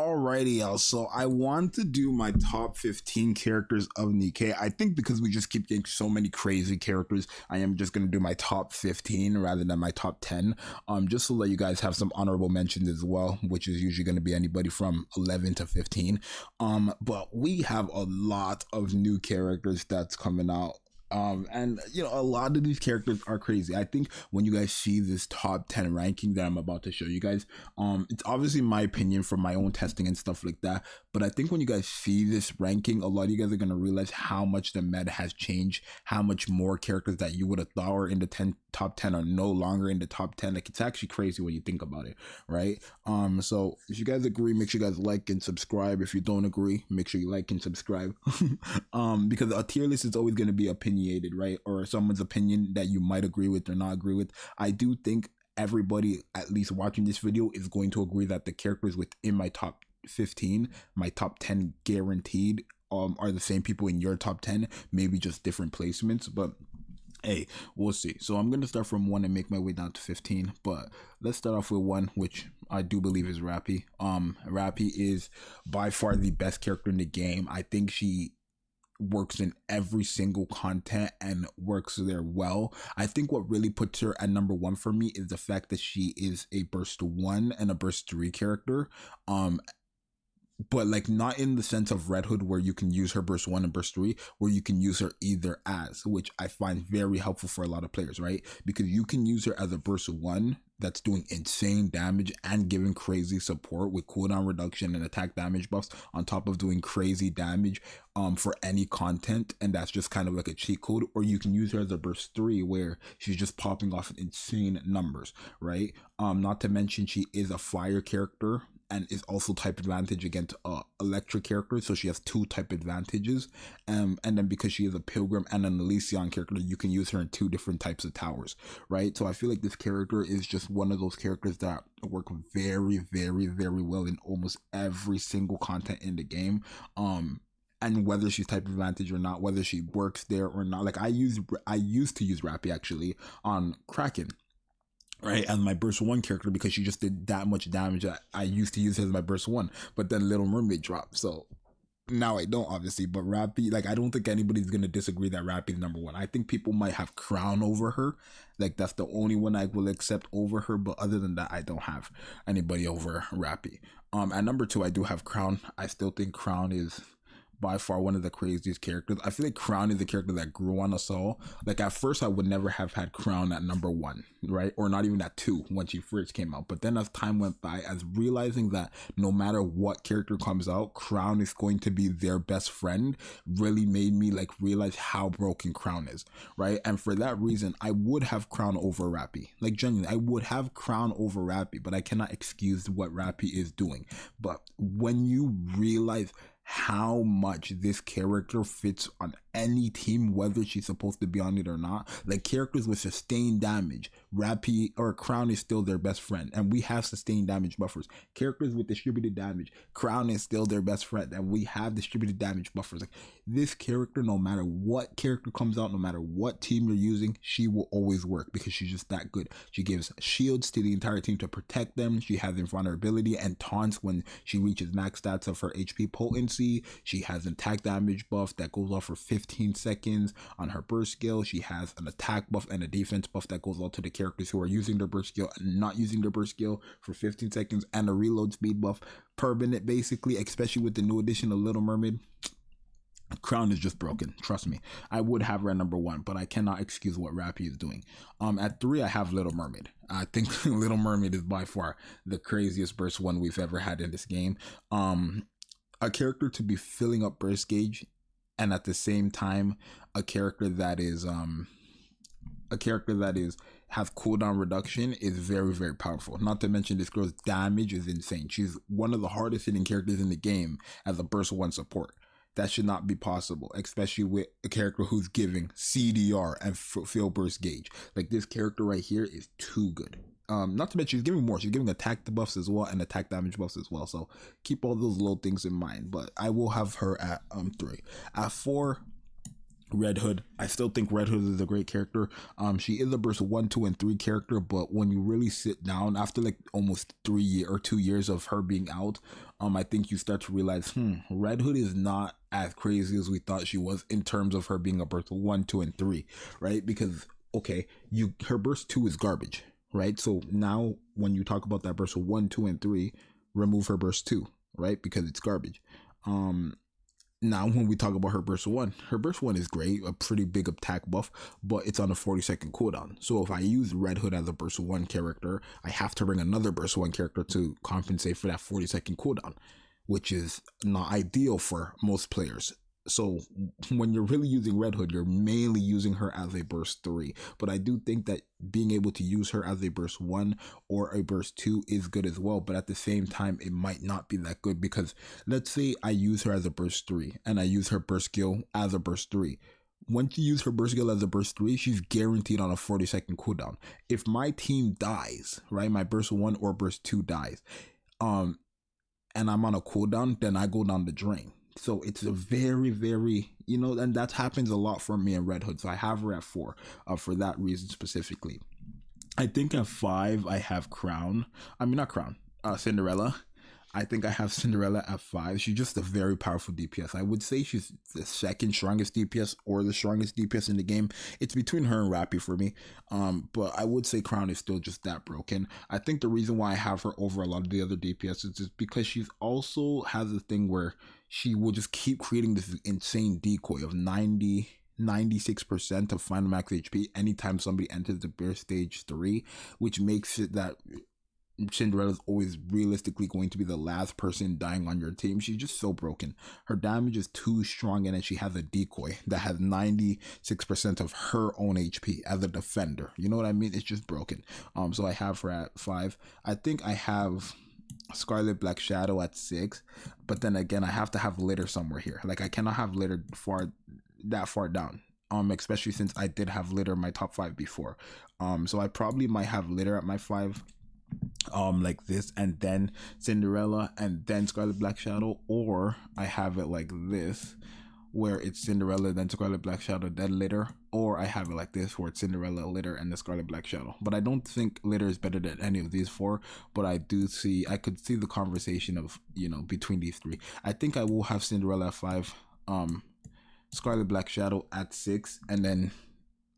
Alrighty, y'all. So I want to do my top 15 characters of Nikke. I think because we just keep getting so many crazy characters, I am just gonna do my top 15 rather than my top 10. Just so that you guys have some honorable mentions as well, which is usually gonna be anybody from 11 to 15. But we have a lot of new characters that's coming out. And you know, a lot of these characters are crazy. I think when you guys see this top 10 ranking that I'm about to show you guys, it's obviously my opinion from my own testing and stuff like that, but I think when you guys see this ranking, a lot of you guys are going to realize how much the meta has changed, how much more characters that you would have thought were in the top 10 are no longer in the top 10. Like, it's actually crazy when you think about it, right? So if you guys agree, make sure you guys like and subscribe. If you don't agree, make sure you like and subscribe. Because a tier list is always going to be opinionated, right? Or someone's opinion that you might agree with or not agree with. I do think everybody at least watching this video is going to agree that the characters within my top 15, my top 10 guaranteed, are the same people in your top 10, maybe just different placements, but hey, we'll see. So I'm going to start from 1 and make my way down to 15, but let's start off with 1, which I do believe is Rappy. Rappy is by far the best character in the game. I think she works in every single content and works there well. I think what really puts her at number 1 for me is the fact that she is a burst 1 and a burst 3 character. But like not in the sense of Red Hood where you can use her burst 1 and burst 3, where you can use her either as, which I find very helpful for a lot of players, right? Because you can use her as a burst 1 that's doing insane damage and giving crazy support with cooldown reduction and attack damage buffs on top of doing crazy damage for any content, and that's just kind of like a cheat code. Or you can use her as a burst 3 where she's just popping off insane numbers, right? Not to mention she is a fire character and is also type advantage against electric characters, so she has 2 type advantages. And then because she is a pilgrim and an Elysion character, you can use her in 2 different types of towers, right? So I feel like this character is just one of those characters that work very, very, very well in almost every single content in the game. And whether she's type advantage or not, whether she works there or not, like I used to use Rappy actually on Kraken, right, as my burst 1 character, because she just did that much damage that I used to use her as my burst 1, but then Little Mermaid dropped, so now I don't, obviously. But Rappy, like, I don't think anybody's gonna disagree that Rappy is number 1. I think people might have Crown over her, like that's the only one I will accept over her, but other than that I don't have anybody over Rappy. At number 2 I do have Crown. I still think Crown is by far one of the craziest characters. I feel like Crown is the character that grew on us all. Like at first I would never have had Crown at number 1, right? Or not even at 2 when she first came out. But then as time went by, as realizing that no matter what character comes out, Crown is going to be their best friend, really made me like realize how broken Crown is, right? And for that reason, I would have Crown over Rappy. Like genuinely, I would have Crown over Rappy, but I cannot excuse what Rappy is doing. But when you realize how much this character fits on any team, whether she's supposed to be on it or not, like characters with sustained damage, Rappy or Crown is still their best friend, and we have sustained damage buffers. Characters with distributed damage, Crown is still their best friend, and we have distributed damage buffers. Like this character, no matter what character comes out, no matter what team you're using, she will always work because she's just that good. She gives shields to the entire team to protect them. She has invulnerability and taunts when she reaches max stats of her HP potency. She has an attack damage buff that goes off for 15 seconds on her burst skill. She has an attack buff and a defense buff that goes out to the characters who are using their burst skill and not using their burst skill for 15 seconds, and a reload speed buff per minute, basically, especially with the new addition of Little Mermaid. Crown is just broken, trust me. I would have her at number 1, but I cannot excuse what Rappy is doing. At 3 I have Little Mermaid. I think Little Mermaid is by far the craziest burst 1 we've ever had in this game. A character to be filling up burst gauge, and at the same time a character that is have cooldown reduction is very, very powerful. Not to mention this girl's damage is insane. She's one of the hardest hitting characters in the game as a burst 1 support. That should not be possible, especially with a character who's giving CDR and fill burst gauge. Like this character right here is too good. Not to mention she's giving more. She's giving attack buffs as well and attack damage buffs as well. So keep all those little things in mind. But I will have her at 3. At 4, Red Hood. I still think Red Hood is a great character. She is a burst 1, 2, and 3 character, but when you really sit down after like almost 2 years of her being out, I think you start to realize, Red Hood is not as crazy as we thought she was in terms of her being a burst 1, 2, and 3, right? Because okay, her burst 2 is garbage, right? So now when you talk about that burst 1, 2, and 3, remove her burst 2, right? Because it's garbage. Now, when we talk about her burst one is great, a pretty big attack buff, but it's on a 40-second cooldown. So if I use Red Hood as a burst 1 character, I have to bring another burst 1 character to compensate for that 40-second cooldown, which is not ideal for most players. So when you're really using Red Hood, you're mainly using her as a burst 3. But I do think that being able to use her as a burst 1 or a burst 2 is good as well. But at the same time, it might not be that good because let's say I use her as a burst 3 and I use her burst skill as a burst 3. Once you use her burst skill as a burst 3, she's guaranteed on a 40-second cooldown. If my team dies, right, my burst 1 or burst 2 dies, and I'm on a cooldown, then I go down the drain. So it's a very, very, and that happens a lot for me in Red Hood. So I have her at 4 for that reason specifically. I think at 5, I have Cinderella. I think I have Cinderella at 5. She's just a very powerful DPS. I would say she's the second strongest DPS or the strongest DPS in the game. It's between her and Rappy for me. But I would say Crown is still just that broken. I think the reason why I have her over a lot of the other DPS is because she's also has a thing where she will just keep creating this insane decoy of 96% of final max HP anytime somebody enters the bear stage 3, which makes it that Cinderella's always realistically going to be the last person dying on your team. She's just so broken. Her damage is too strong, and then she has a decoy that has 96% of her own HP as a defender. You know what I mean? It's just broken. So I have her at 5. I think I have Scarlet Black Shadow at 6, but then again, I have to have Litter somewhere here. Like I cannot have Litter that far down. Especially since I did have Litter in my top 5 before. So I probably might have Litter at my 5. Like this, and then Cinderella, and then Scarlet Black Shadow, or I have it like this, where it's Cinderella, then Scarlet Black Shadow, then Litter, or I have it like this, where it's Cinderella, Litter, and the Scarlet Black Shadow. But I don't think Litter is better than any of these 4, but I could see the conversation of, between these 3. I think I will have Cinderella at 5, Scarlet Black Shadow at 6, and then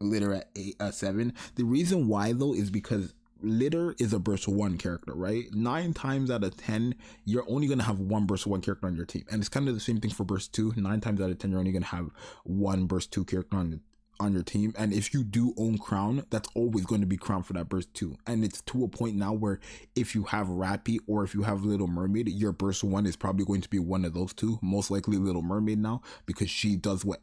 Litter at 7. The reason why though is because Litter is a burst 1 character, right? 9 times out of 10, you're only going to have one burst 1 character on your team. And it's kind of the same thing for burst 2. 9 times out of 10, you're only going to have one burst 2 character on your team. And if you do own Crown, that's always going to be Crown for that burst 2. And it's to a point now where if you have Rappy or if you have Little Mermaid, your burst 1 is probably going to be one of those 2. Most likely Little Mermaid now, because she does what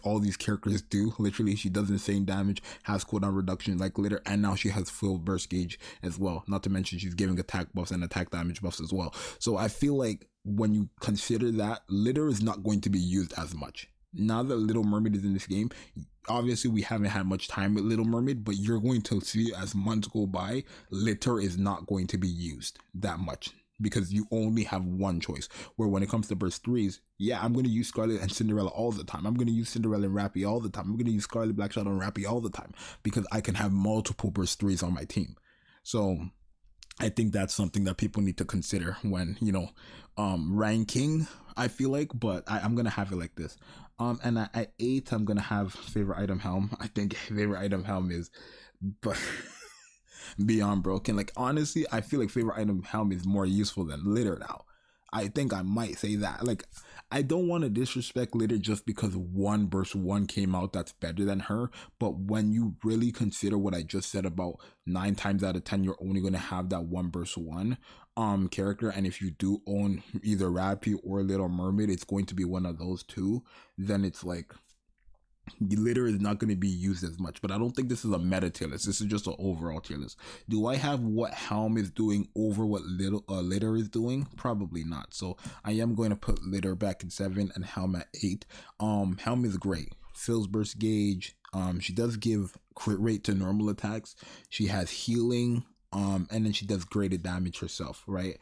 all these characters do. Literally, she does insane damage, has cooldown reduction like Litter, and now she has full burst gauge as well. Not to mention she's giving attack buffs and attack damage buffs as well. So I feel like when you consider that, Litter is not going to be used as much. Now that Little Mermaid is in this game, obviously we haven't had much time with Little Mermaid, but you're going to see as months go by, Litter is not going to be used that much, because you only have one choice. Where when it comes to burst 3s, yeah, I'm going to use Scarlet and Cinderella all the time. I'm going to use Cinderella and Rappy all the time. I'm going to use Scarlet, Black Shadow, and Rappy all the time, because I can have multiple burst 3s on my team. So I think that's something that people need to consider when, ranking, I feel like, but I'm going to have it like this. And at 8, I'm going to have Favorite Item Helm. I think Favorite Item Helm is... but beyond broken. Like honestly, I feel like Favorite Item Helm is more useful than Litter now. I think I might say that. Like, I don't want to disrespect Litter just because one burst 1 came out that's better than her, but when you really consider what I just said about 9 times out of 10 you're only going to have that one burst 1 character, and if you do own either Rappy or Little Mermaid, it's going to be one of those 2, then it's like Litter is not going to be used as much. But I don't think this is a meta tier list. This is just an overall tier list. Do I have what Helm is doing over what Litter is doing? Probably not. So I am going to put Litter back in 7 and Helm at 8. Helm is great. Fills burst gauge. She does give crit rate to normal attacks. She has healing. And then she does graded damage herself, right?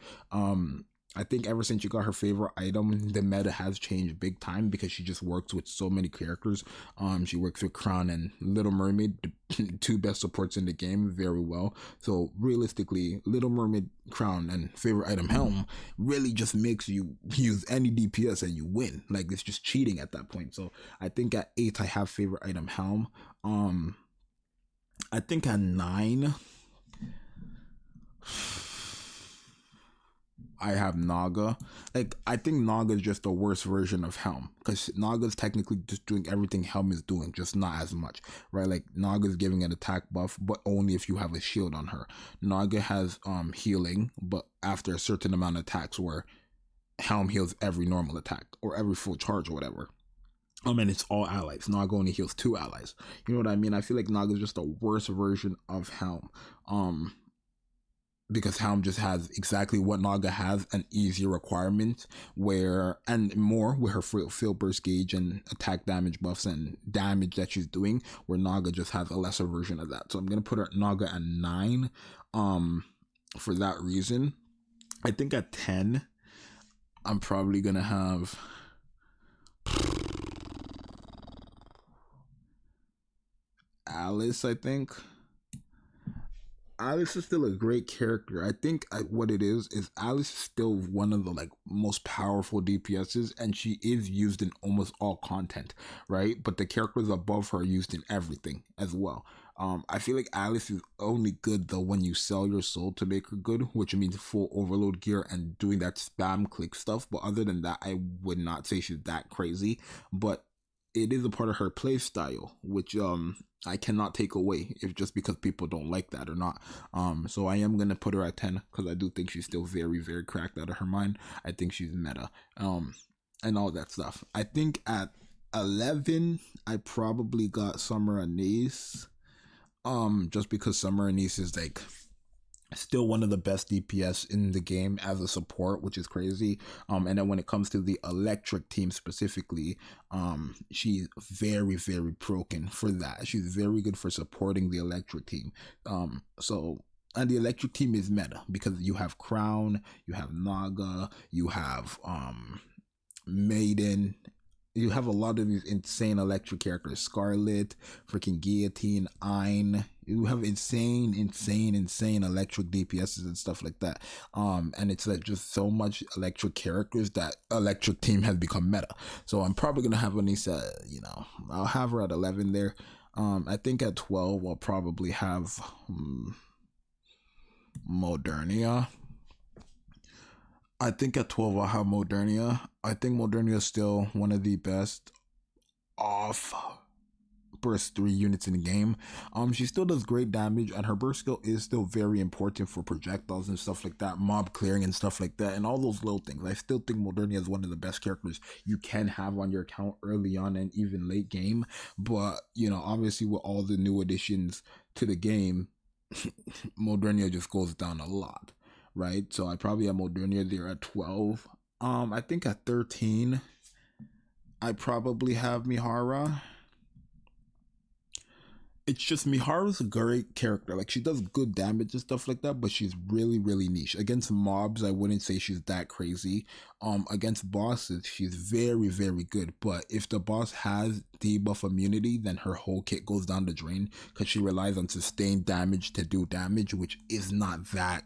I think ever since she got her favorite item, the meta has changed big time because she just works with so many characters. She works with Crown and Little Mermaid, the two best supports in the game, very well. So realistically, Little Mermaid, Crown, and favorite item Helm really just makes you use any DPS and you win. Like, it's just cheating at that point. So I think at 8 I have favorite item Helm. I think at 9 I have Naga. Like, I think Naga is just the worst version of Helm, because Naga is technically just doing everything Helm is doing, just not as much, right? Like, Naga is giving an attack buff, but only if you have a shield on her. Naga has healing, but after a certain amount of attacks, where Helm heals every normal attack or every full charge or whatever. And it's all allies. Naga only heals 2 allies. You know what I mean? I feel like Naga is just the worst version of Helm. Because Helm just has exactly what Naga has, an easier requirement, and more with her field burst gauge and attack damage buffs and damage that she's doing, where Naga just has a lesser version of that. So I'm gonna put her Naga at 9, for that reason. I think at 10, I'm probably gonna have Alice. I think Alice is still a great character. I think what it is Alice is still one of the like most powerful DPSs, and she is used in almost all content, right? But the characters above her are used in everything as well. I feel like Alice is only good though when you sell your soul to make her good, which means full overload gear and doing that spam click stuff. But other than that, I would not say she's that crazy. But it is a part of her play style, which I cannot take away if just because people don't like that or not. So I am gonna put her at 10 because I do think she's still very, very cracked out of her mind. I think she's meta, and all that stuff. I think at 11 I probably got Summer Anise, just because Summer Anise is like still one of the best DPS in the game as a support, which is crazy. And then when it comes to the electric team specifically, she's very, very broken for that. She's very good for supporting the electric team. And the electric team is meta because you have Crown, you have Naga, you have Maiden. You have a lot of these insane electric characters. Scarlet, freaking Guillotine, Ein. You have insane electric DPSs and stuff like that. And it's like just so much electric characters that electric team has become meta. So I'm probably gonna have Anissa, I'll have her at 11 there. I think at 12 I'll probably have Modernia. I think at 12 I'll have Modernia. I think Modernia is still one of the best off burst 3 units in the game. She still does great damage, and her burst skill is still very important for projectiles and stuff like that, mob clearing and stuff like that, and all those little things. I still think Modernia is one of the best characters you can have on your account early on and even late game. But obviously with all the new additions to the game, Modernia just goes down a lot. Right, so I probably have Modernia there at 12. I think at 13, I probably have Mihara. It's just Mihara's a great character. Like, she does good damage and stuff like that, but she's really, really niche. Against mobs, I wouldn't say she's that crazy. Against bosses, she's very, very good. But if the boss has debuff immunity, then her whole kit goes down the drain because she relies on sustained damage to do damage, which is not that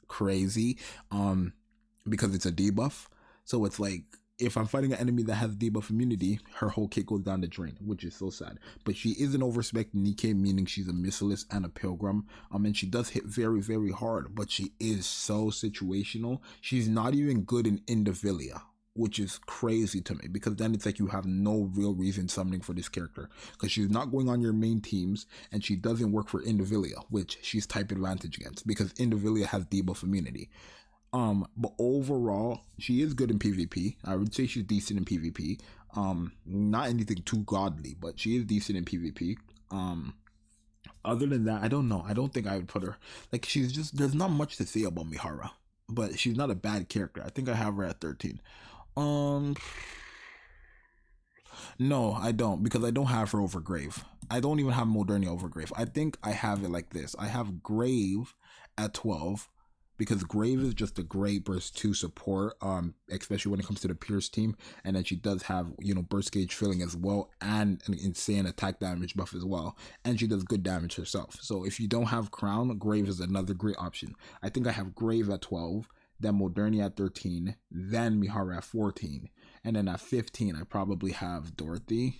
crazy because it's a debuff. So it's like, if I'm fighting an enemy that has debuff immunity, her whole kit goes down the drain, which is so sad. But she is an overspec Nikke, meaning she's a Missilist and a Pilgrim. And she does hit very, very hard, but she is so situational. She's not even good in Indivilia, which is crazy to me, because then it's like you have no real reason summoning for this character, because she's not going on your main teams, and she doesn't work for Indivilia, which she's type advantage against, because Indivilia has debuff immunity. But overall, she is good in PvP. I would say she's decent in PvP. Not anything too godly, but she is decent in PvP. Other than that, I don't know. I don't think I would put her, like, she's just, there's not much to say about Mihara, but she's not a bad character. I think I have her at 13. No, I don't, because I don't have her over Grave. I don't even have Modernia over Grave. I think I have it like this. I have Grave at 12, because Grave is just a great burst 2 support, especially when it comes to the Pierce team, and then she does have, you know, burst gauge filling as well, and an insane attack damage buff as well, and she does good damage herself. So if you don't have Crown, Grave is another great option. I think I have Grave at 12, then Modernia at 13, then Mihara at 14, and then at 15 I probably have Dorothy.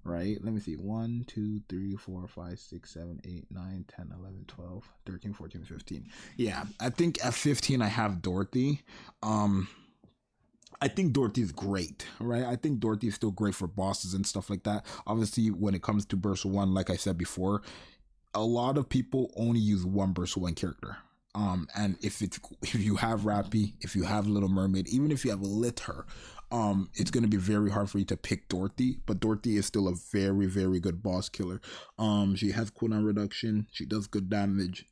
Right, let me see, 1 2 3 4 5 6 7 8 9 10 11 12 13 14 15. Yeah, I think at 15 I have Dorothy. I think Dorothy's great, right? I think Dorothy is still great for bosses and stuff like that. Obviously, when it comes to burst 1, like I said before, a lot of people only use one burst 1 character. And if you have Rappy, if you have Little Mermaid, even if you have Litter, it's going to be very hard for you to pick Dorothy, but Dorothy is still a very, very good boss killer. She has cooldown reduction, she does good damage,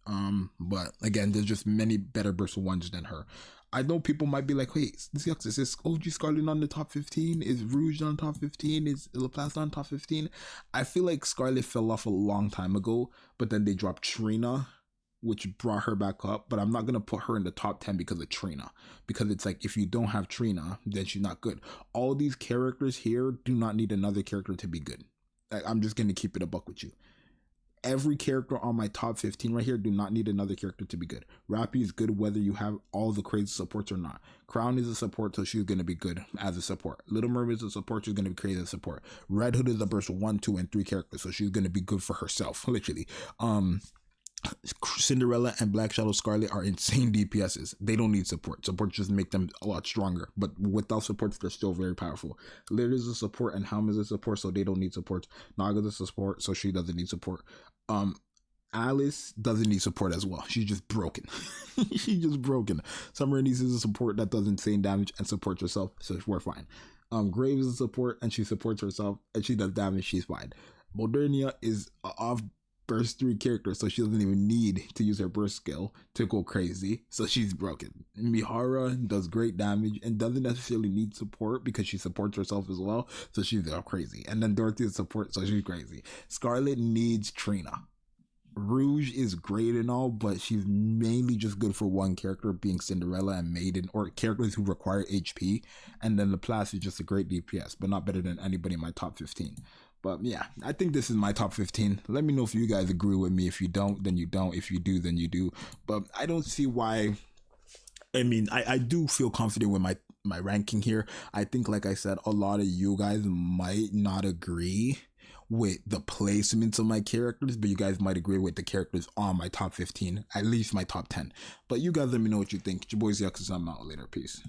but again, there's just many better burst 1s than her. I know people might be like, wait, Zxous, is this OG Scarlet on the top 15? Is Rouge on top 15? Is Laplace on top 15? I feel like Scarlet fell off a long time ago, but then they dropped Trina, which brought her back up, but I'm not going to put her in the top 10 because of Trina, because it's like, if you don't have Trina, then she's not good. All these characters here do not need another character to be good. I'm just going to keep it a buck with you. Every character on my top 15 right here do not need another character to be good. Rappy is good whether you have all the crazy supports or not. Crown is a support, so she's going to be good as a support. Little Mermaid is a support, she's going to be crazy as a support. Red Hood is a burst 1, 2, and 3 character, so she's going to be good for herself, literally. Cinderella and Black Shadow Scarlet are insane DPSs. They don't need support. Support just make them a lot stronger, but without supports, they're still very powerful. Litter is a support and Helm is a support, so they don't need support. Naga is a support, so she doesn't need support. Alice doesn't need support as well. She's just broken. She's just broken. Summer needs a support that does insane damage and supports herself, so we're fine. Grave is a support and she supports herself and she does damage, she's fine. Modernia is off burst 3 character, so she doesn't even need to use her burst skill to go crazy, so she's broken. Mihara does great damage and doesn't necessarily need support because she supports herself as well, so she's crazy. And then Dorothy is support, so she's crazy. Scarlet needs Trina. Rouge is great and all, but she's mainly just good for one character, being Cinderella and Maiden, or characters who require HP. And then Laplace is just a great DPS, but not better than anybody in my top 15. But yeah, I think this is my top 15. Let me know if you guys agree with me. If you don't, then you don't. If you do, then you do. But I don't see why. I mean, I do feel confident with my ranking here. I think, like I said, a lot of you guys might not agree with the placements of my characters, but you guys might agree with the characters on my top 15, at least my top 10. But you guys let me know what you think. It's your boy Zxous, I'm out later. Peace.